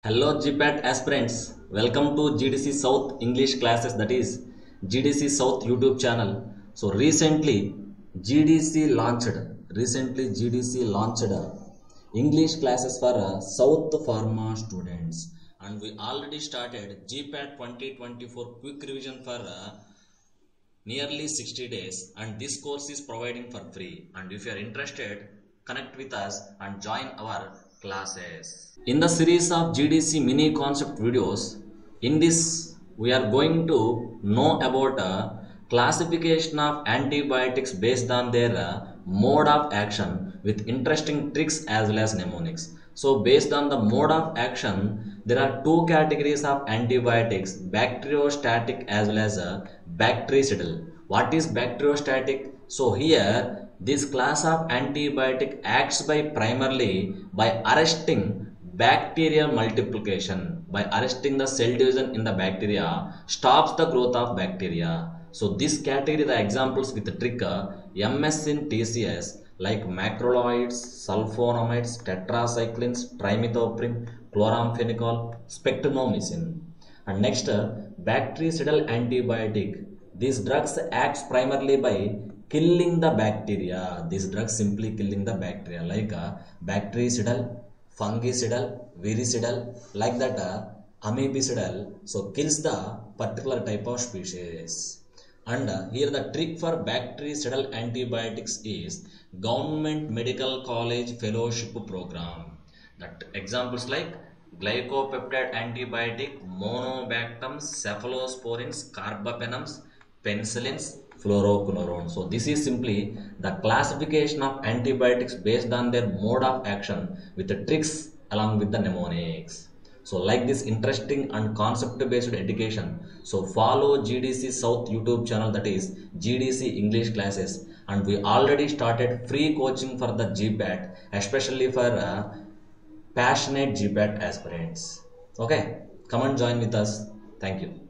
Hello GPAT aspirants, welcome to GDC South English classes, that is GDC South YouTube channel. So recently GDC launched English classes for South Pharma students, and we already started GPAT 2024 quick revision for nearly 60 days, and this course is providing for free. And if you are interested, connect with us and join our classes. In the series of GDC mini concept videos, in this we are going to know about a classification of antibiotics based on their mode of action with interesting tricks as well as mnemonics. So based on the mode of action, there are two categories of antibiotics: bacteriostatic as well as bactericidal. What is bacteriostatic? So here this class of antibiotic acts by primarily by arresting bacterial multiplication. By arresting the cell division in the bacteria, stops the growth of bacteria. So this category, the examples with the trick MS in TCS like macrolides, sulfonamides, tetracyclines, trimethoprim, chloramphenicol, spectramycin. And next, bactericidal antibiotic. These drugs acts primarily by killing the bacteria. These drugs simply killing the bacteria like bactericidal, fungicidal, viricidal, like that amoebicidal. So kills the particular type of species. And here the trick for bactericidal antibiotics is government medical college fellowship program. That examples like glycopeptide antibiotic, monobactams, cephalosporins, carbapenems, penicillins, fluoroquinolone. So this is simply the classification of antibiotics based on their mode of action with the tricks along with the mnemonics. So like this interesting and concept based education, so follow GDC South YouTube channel, that is GDC English classes, and we already started free coaching for the GPAT, especially for passionate GPAT aspirants. Okay, come and join with us. Thank you.